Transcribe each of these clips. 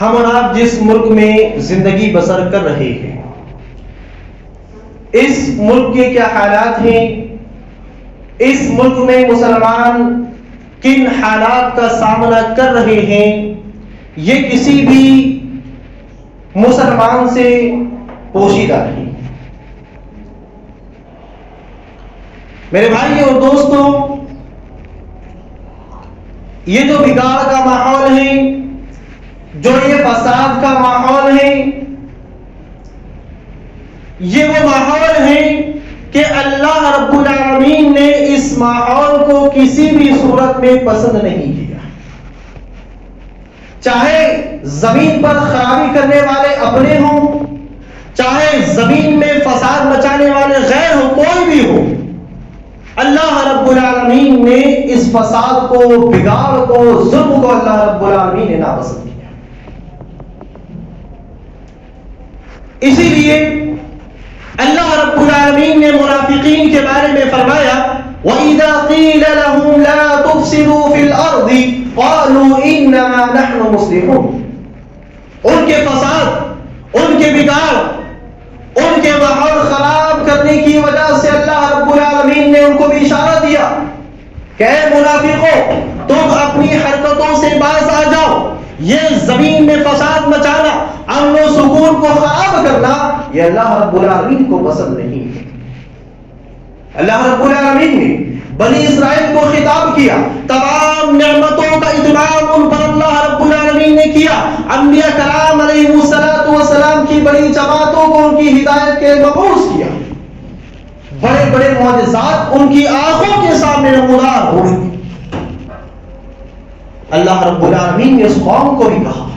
ہم اور آپ جس ملک میں زندگی بسر کر رہے ہیں، اس ملک کے کیا حالات ہیں، اس ملک میں مسلمان کن حالات کا سامنا کر رہے ہیں، یہ کسی بھی مسلمان سے پوشیدہ نہیں۔ میرے بھائی اور دوستوں، یہ جو بگاڑ کا ماحول ہے، جو یہ فساد کا ماحول ہے، یہ وہ ماحول ہے کہ اللہ رب العالمین نے اس ماحول کو کسی بھی صورت میں پسند نہیں کیا۔ چاہے زمین پر خرابی کرنے والے اپنے ہوں، چاہے زمین میں فساد مچانے والے غیر ہو، کوئی بھی ہو، اللہ رب العالمین نے اس فساد کو، بگاڑ کو، ظلم کو اللہ رب العالمین نے ناپسند کیا۔ اسی لیے اللہ رب العالمین نے منافقین کے بارے میں فرمایا وَإِذَا قِيلَ لَهُمْ لَا تُفْسِدُوا فِي الْأَرْضِ قَالُوا إِنَّمَا نَحْنُ مُصْلِحُونَ۔ ان کے فساد، ان کے بگاڑ، ان کے ماحول خراب کرنے کی وجہ سے اللہ رب العالمین نے ان کو بھی اشارہ دیا کہ اے منافقوں، تم اپنی حرکتوں سے باز آ جاؤ۔ یہ زمین میں فساد مچانا، امن و سکون کو خراب کرنا، یہ اللہ رب العالمین کو پسند نہیں ہے۔ اللہ رب العالمین نے بنی اسرائیل کو خطاب کیا، تمام نعمتوں کا اتمام ان پر اللہ رب العالمین نے کیا۔ انبیاء کرام علیہ السلام کی بڑی جماعتوں کو ان کی ہدایت کے مبعوث کیا، بڑے بڑے معجزات ان کی آنکھوں کے سامنے نمودار ہوئے۔ اللہ رب العالمین نے اس قوم کو بھی کہا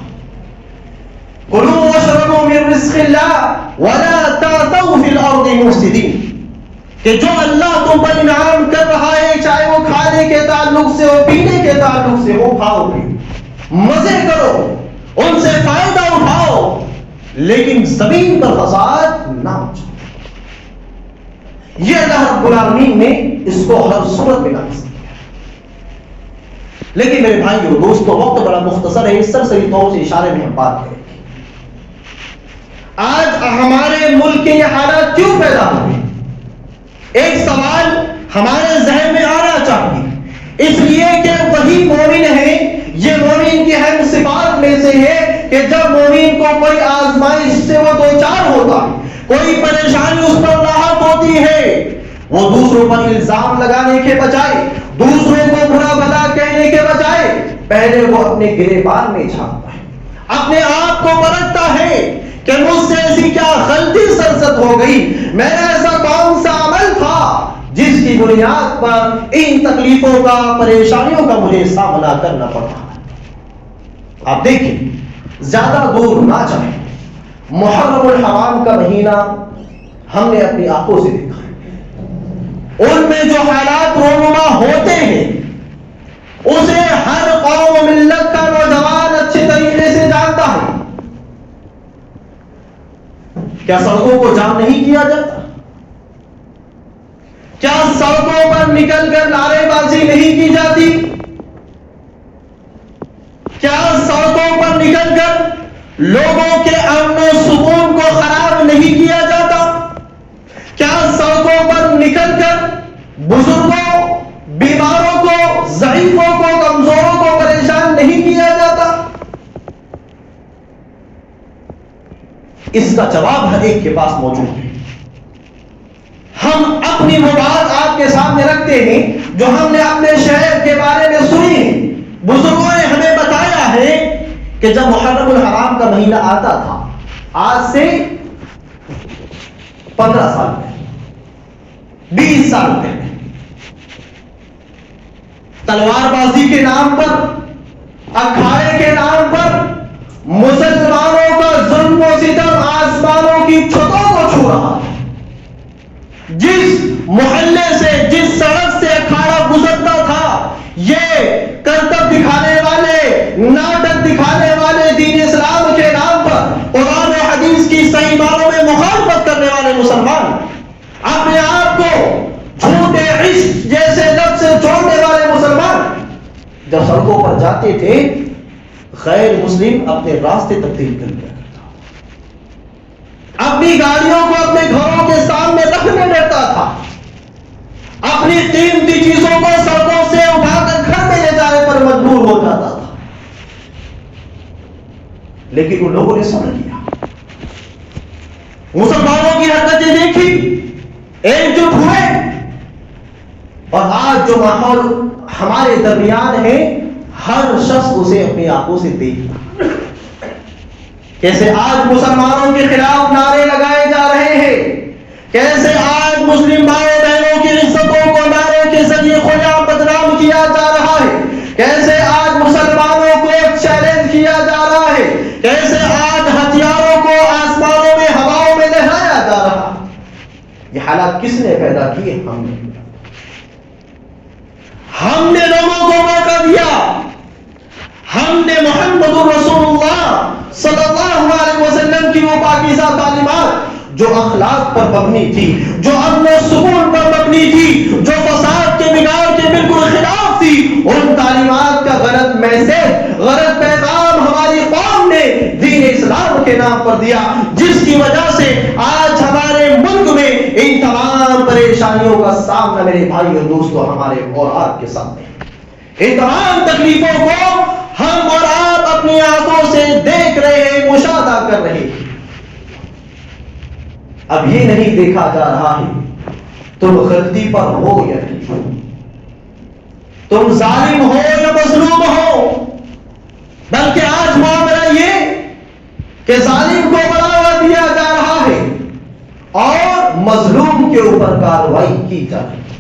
کُلُوا وَاشْرَبُوا مِن رِزْقِ اللَّهِ وَلَا تَعْثَوْا فِي الْأَرْضِ مُفْسِدِينَ، کہ جو اللہ تم پر انعام کر رہا ہے، چاہے وہ کھانے کے تعلق سے ہو، پینے کے تعلق سے ہو، کھاؤ پیو، مزے کرو، ان سے فائدہ اٹھاؤ، لیکن زمین پر فساد نہ مچاؤ۔ یہ اللہ رب العالمین نے اس کو ہر صورت میں نافذ کیا۔ لیکن میرے بھائیو دوستو، وقت بڑا مختصر ہے، اس سرسری طور سے اشارے میں ہم بات کریں گے۔ آج ہمارے ملک کے یہ حالات کیوں پیدا ہوئے؟ ایک سوال ہمارے ذہن میں آنا چاہیے، اس لیے کہ وہی مومن ہے، یہ مومن کی اہم صفات میں سے ہے کہ جب مومن کو کوئی آزمائش سے وہ دوچار ہوتا ہے، کوئی پریشانی اس پر لاحق ہوتی ہے، وہ دوسروں پر الزام لگانے کے بجائے، دوسروں کو برا بھلا کہنے کے بجائے، پہلے وہ اپنے گریبان میں جھانکتا ہے، اپنے آپ کو پرکھتا ہے کہ مجھ سے ایسی کیا غلطی سرزد ہو گئی، میرا ایسا کون سا عمل تھا جس کی بنیاد پر ان تکلیفوں کا، پریشانیوں کا مجھے سامنا کرنا پڑا۔ آپ دیکھیں، زیادہ دور نہ جائیں، محرم الحرام کا مہینہ ہم نے اپنی آنکھوں سے دیکھا، ان میں جو حالات رونما ہوتے ہیں اسے ہر قوم و ملت کا نوجوان اچھے طریقے سے جانتا ہے۔ کیا سڑکوں کو جام نہیں کیا جاتا؟ کیا سڑکوں پر نکل کر نعرے بازی نہیں کی جاتی؟ کیا سڑکوں پر نکل کر لوگوں کے امن و سکون کو خراب نہیں کیا جاتا؟ کیا سڑکوں پر نکل کر بزرگوں، بیماروں کو، ضعیفوں کو، کمزوروں کو پریشان نہیں کیا جاتا؟ اس کا جواب ہر ایک کے پاس موجود ہے۔ ہم اپنی وہ بات آپ کے سامنے رکھتے ہیں جو ہم نے اپنے شہر کے بارے میں سنی ہے۔ بزرگوں نے ہمیں بتایا ہے کہ جب محرم الحرام کا مہینہ آتا تھا، آج سے 15 سال پہلے، 20 سال پہلے، تلوار بازی کے نام پر، اکھاڑے کے نام پر مسلمانوں کا ظلم و ستم آسمانوں کی چھتوں کو چھو رہا ہے۔ جس محلے سے، جس سڑک سے اکھاڑا گزرتا تھا، یہ کرتب دکھانے والے، ناٹک دکھانے والے، دین اسلام کے نام پر قرآن و حدیث کی صحیح معنوں میں مخالفت کرنے والے مسلمان، اپنے آپ کو جھوٹے عشق جیسے لفظ سے چھوڑنے والے مسلمان، جب سڑکوں پر جاتے تھے غیر مسلم اپنے راستے تبدیل کر لیا کرتا، اپنی گاڑیوں کو اپنے گھروں کے سامنے رکھنے ڈرتا تھا، اپنی قیمتی چیزوں کو سڑکوں سے اٹھا کر گھر میں لے جانے پر مجبور ہو جاتا تھا. لیکن ان لوگوں نے صبر کیا، مسلمانوں کی حرکتیں دیکھی، ایک جٹ ہوئے، اور آج جو ماحول ہمارے درمیان ہے ہر شخص اسے اپنی آنکھوں سے دیکھتا. کیسے آج مسلمانوں کے خلاف نعرے لگائے جا رہے ہیں، کیسے آج مسلم بھائی بہنوں کی عزتوں کو نعرے کے ذریعے کھلا بدنام کیا جا رہا ہے، کیسے آج مسلمانوں کو چیلنج کیا جا رہا ہے، کیسے آج ہتھیاروں کو آسمانوں میں ہواؤں میں لہرایا جا رہا ہے. یہ حالات کس نے پیدا کیے؟ ہم نے لوگوں کو موقع دیا، ہم نے محمد رسول اللہ صلی اللہ علیہ وسلم کی وہ پاکیزہ تعلیمات جو اخلاق پر مبنی تھی، جو امن و سکون پر مبنی تھی، جو فساد کے بگاڑ کے بالکل خلاف تھی، ان تعلیمات کا غلط میسج، غلط پیغام ہماری قوم نے دین اسلام کے نام پر دیا، جس کی وجہ سے آج ہمارے ملک میں ان تمام پریشانیوں کا سامنا میرے بھائی اور دوستوں ہمارے اور آپ کے سامنے. ان تمام تکلیفوں کو ہم اور آپ اپنی آنکھوں سے دیکھ رہے ہیں، مشاہدہ کر رہے ہیں. اب یہ نہیں دیکھا جا رہا ہے تم غلطی پر ہو یا نہیں، تم ظالم ہو یا مظلوم ہو، بلکہ آج معاملہ یہ کہ ظالم کو بڑھاوا دیا جا رہا ہے اور مظلوم کے اوپر کارروائی کی جا رہی ہے.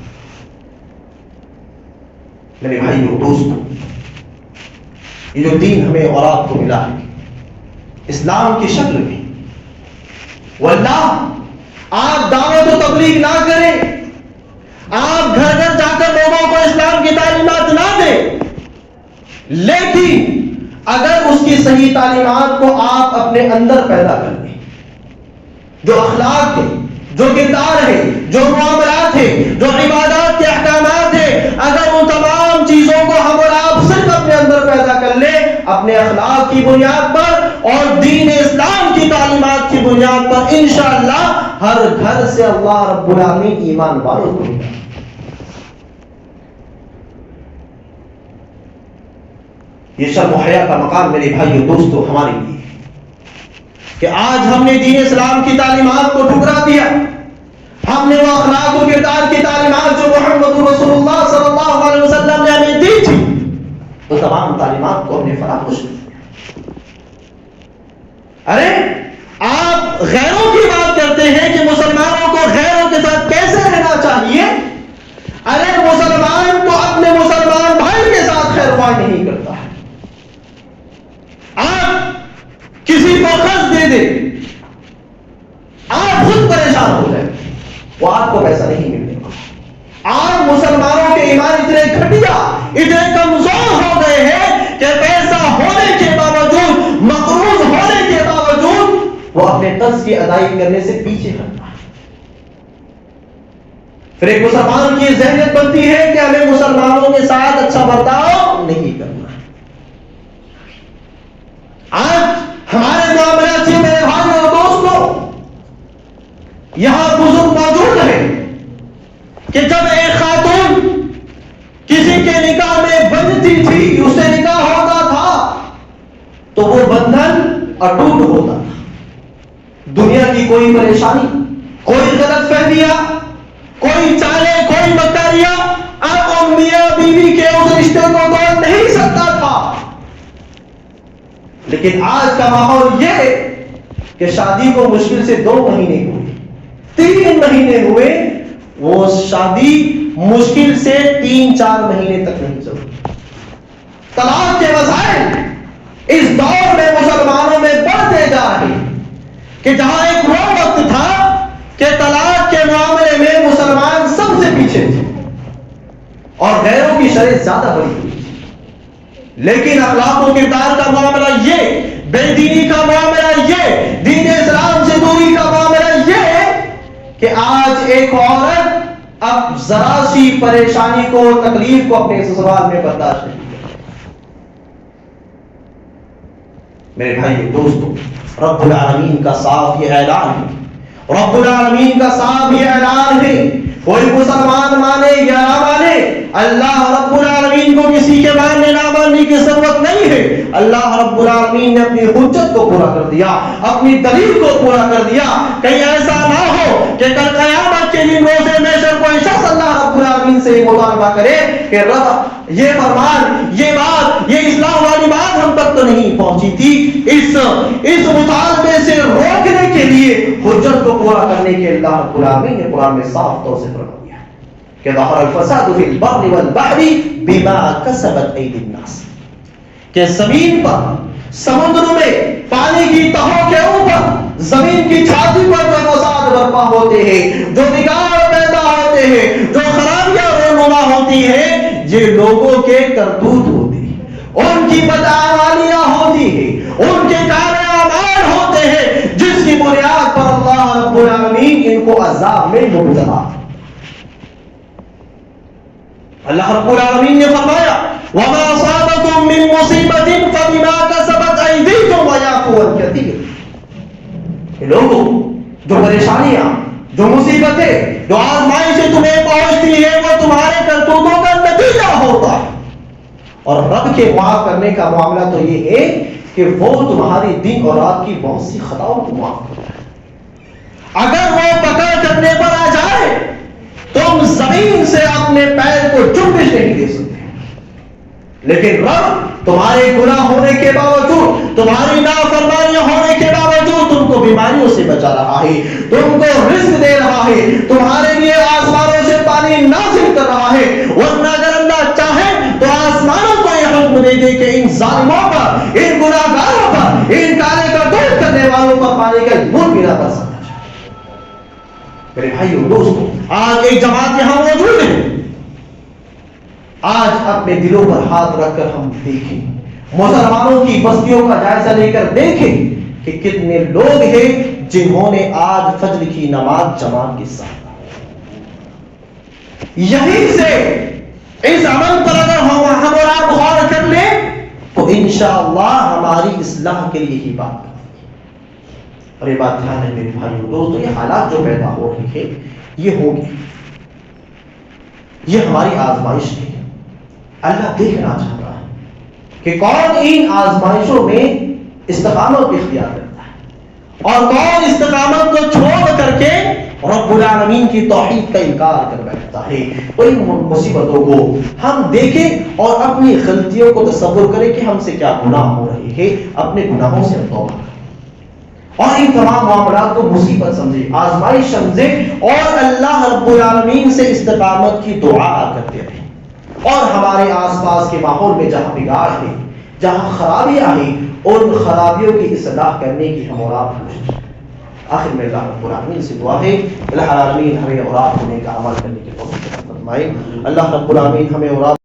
میرے بھائیو دوستو، یہ جو دین ہمیں اور آپ کو ملا ہے اسلام کی شکل میں، واللہ آپ دعوت و تبلیغ نہ کریں، آپ گھر گھر جا کر لوگوں کو اسلام کی تعلیمات نہ دیں، لیکن اگر اس کی صحیح تعلیمات کو آپ اپنے اندر پیدا کر لیں، جو اخلاق ہے، جو کردار ہے، جو معاملات ہے، جو عبادات کے احکامات ہیں، اگر ان تمام چیزوں کو ہم اور آپ صرف اپنے اندر پیدا کر لیں اپنے اخلاق کی بنیاد پر اور دین اسلام کی تعلیمات کی بنیاد پر، انشاءاللہ ہر گھر سے اللہ رب العالمین ایمان والوں کو ملے. یہ شرم و حیا کا مقام میرے بھائیو دوستو ہمارے لیے کہ آج ہم نے دین اسلام کی تعلیمات کو ٹھکرا دیا، ہم نے وہ اخلاق و کردار کی تعلیمات جو محمد رسول اللہ صلی اللہ علیہ وسلم نے ہمیں دی تھی، وہ تمام تعلیمات کو ہم نے فراموش کر دیا. ارے آپ غیروں کی بات کرتے ہیں کہ مسلمانوں کو غیروں کے ساتھ کیسے رہنا چاہیے، ارے مسلمان تو اپنے مسلمان بھائی کے ساتھ خیر خواہ نہیں کرتا ہے. آپ کسی کو قرض دے دیں، آپ خود پریشان ہو جائیں، وہ آپ کو پیسہ نہیں ملے گا. آج مسلمانوں کے ایمان اتنے گھٹیا، اتنے کمزور ہو گئے ہیں کہ پیسہ ہونے کے باوجود، مقروض ہونے کے باوجود وہ اپنے قرض کی ادائیگی کرنے سے پیچھے ہٹتا ہے. پھر ایک مسلمان کی ذہنیت بنتی ہے کہ ہمیں مسلمانوں کے ساتھ اچھا برتاؤ نہیں کرنا. آج ہمارے معاملات سے میرے بھائی اور دوستوں یہاں بزرگ موجود ہیں کہ جب ایک خاتون کسی کے نکاح میں بندتی تھی، اس سے نکاح ہوتا تھا تو وہ بندھن اٹوٹ ہوتا تھا. دنیا کی کوئی پریشانی، کوئی غلط فہمیاں، کوئی چالے، کوئی مکاریاں اب میاں بیوی کے اس رشتے کو توڑ نہیں سکتا تھا. لیکن آج کا ماحول یہ ہے کہ شادی کو مشکل سے 2 مہینے ہوئے، 3 مہینے ہوئے، وہ شادی مشکل سے 3-4 مہینے تک نہیں چلی. طلاق کے مسائل اس دور میں مسلمانوں میں بڑھتے جا رہے ہیں کہ جہاں ایک وہ وقت تھا کہ طلاق کے معاملے میں مسلمان سب سے پیچھے تھے اور غیروں کی شرح زیادہ بڑی ہوئی تھی، لیکن اخلاق و کردار کا معاملہ یہ، بے دینی کا معاملہ یہ، دین اسلام سے دوری کا معاملہ یہ کہ آج ایک عورت اب ذرا سی پریشانی کو، تکلیف کو اپنے سسرال میں برداشت نہیں کرتی. میرے بھائی دوستو، رب العالمین کا صاف یہ اعلان ہے، رب العالمین کا صاف یہ اعلان ہے، کوئی مسلمان مانے یا نہ مانے، اللہ رب العالمین کو کسی کے ماننے نہ ماننے کی ضرورت نہیں ہے۔ اللہ رب العالمین نے اپنی حجت کو پورا کر دیا، اپنی دلیل کو پورا کر دیا۔ کہیں ایسا نہ ہو کہ کل قیامت کے دن روزے محشر کوئی شخص اللہ رب العالمین سے مطالبہ کرے کہ رب یہ فرمان، یہ بات، یہ اسلام والی بات ہم تک تو نہیں پہنچی تھی۔ اس مطالبے سے روکنے کے لیے، حجت کو پورا کرنے کے اللہ رب العالمین نے قرآن میں صاف طور سے فرما دیا کہ ظہر الفساد فی البر والبحر بما کسبت ایدی الناس، کہ زمین پر، سمندروں میں، پانی کی تہوں کے اوپر، زمین کی چھاتی پر جو فساد برپا ہوتے ہیں، جو بگاڑ پیدا ہوتے ہیں، جو خرابیاں رونما ہوتی ہیں، یہ لوگوں کے کرتوت ہوتے ہیں، ان کی بدعمالیاں ہوتی ہیں، ان کے کارے اعمال ہوتے ہیں، جس کی بنیاد پر اللہ رب العالمین ان کو عذاب میں مبتلا۔ اللہ رب العالمین نے فرمایا وَمَا أَصَابَكُم مِّن مُّصِيبَةٍ فَبِمَا كَسَبَتْ أَيْدِيكُمْ وَيَعْفُو عَن كَثِيرٍ۔ لوگوں، جو پریشانیاں، جو مصیبتیں، جو آزمائشیں تمہیں پہنچتی ہیں، وہ تمہارے کرتوتوں کا نتیجہ ہوتا ہے۔ اور رب کے معاف کرنے کا معاملہ تو یہ ہے کہ وہ تمہاری دن اور رات کی بہت سی خطاؤں کو معاف کرتا ہے۔ اگر وہ پکڑ کرنے پر آ جائے، تم زمین سے اپنے پیر کو چنبش نہیں دے سکتے، لیکن رب تمہارے گناہ ہونے کے باوجود، تمہاری نافرمانیاں ہونے کے باوجود تم کو بیماریوں سے بچا رہا ہے، تم کو رزق دے رہا ہے، تمہارے لیے آسمانوں سے پانی نازل کر رہا ہے۔ ورنہ اگر اللہ چاہے تو آسمانوں کو یہ حکم دے دے کہ ان ظالموں پر، ان گناہگاروں پر، ان کالے کا دودھ کرنے والوں پر پانی کا بوند بھی نہ کر سکتا۔ میرے بھائیو دوستو، آج ایک جماعت یہاں موجود ہے، آج اپنے دلوں پر ہاتھ رکھ کر ہم دیکھیں، مسلمانوں کی بستیوں کا جائزہ لے کر دیکھیں کہ کتنے لوگ ہیں جنہوں نے آج فجر کی نماز جماعت کے ساتھ، یہیں سے اس عمل پر اگر ہم اور آپ غور کر لیں تو انشاءاللہ ہماری اصلاح کے لیے ہی بات کریں۔ اور یہ بات دھیان ہے میرے بھائیو دوستو، یہ حالات جو پیدا ہو رہے ہیں یہ ہوگی، یہ ہماری آزمائش ہے۔ اللہ دیکھنا چاہتا ہے کہ کون ان آزمائشوں میں استقامت اختیار کرتا ہے اور کون استقامت کو چھوڑ کر کے رب العالمین کی توحید کا انکار کر بیٹھتا ہے۔ تو ان مصیبتوں کو ہم دیکھیں اور اپنی غلطیوں کو تصور کریں کہ ہم سے کیا گناہ ہو رہے ہیں، اپنے گناہوں سے توبہ کریں اور ان تمام معاملات کو مصیبت سمجھیں، آزمائش سمجھیں اور اللہ رب العالمین سے استقامت کی دعا کرتے رہیں۔ اور ہمارے آس پاس کے ماحول میں جہاں بگاڑ ہے، جہاں خرابیاں ہیں، ان خرابیوں کی اصلاح کرنے کی ہم اور آپ کوشش کریں۔ آخر میں اللہ رب العالمین سے دعا ہے اللہ العالمین ہمیں اور آپ ہونے کا عمل کرنے کی توفیق عطا فرمائے۔ اللہ رب العالمین ہمیں اور آپ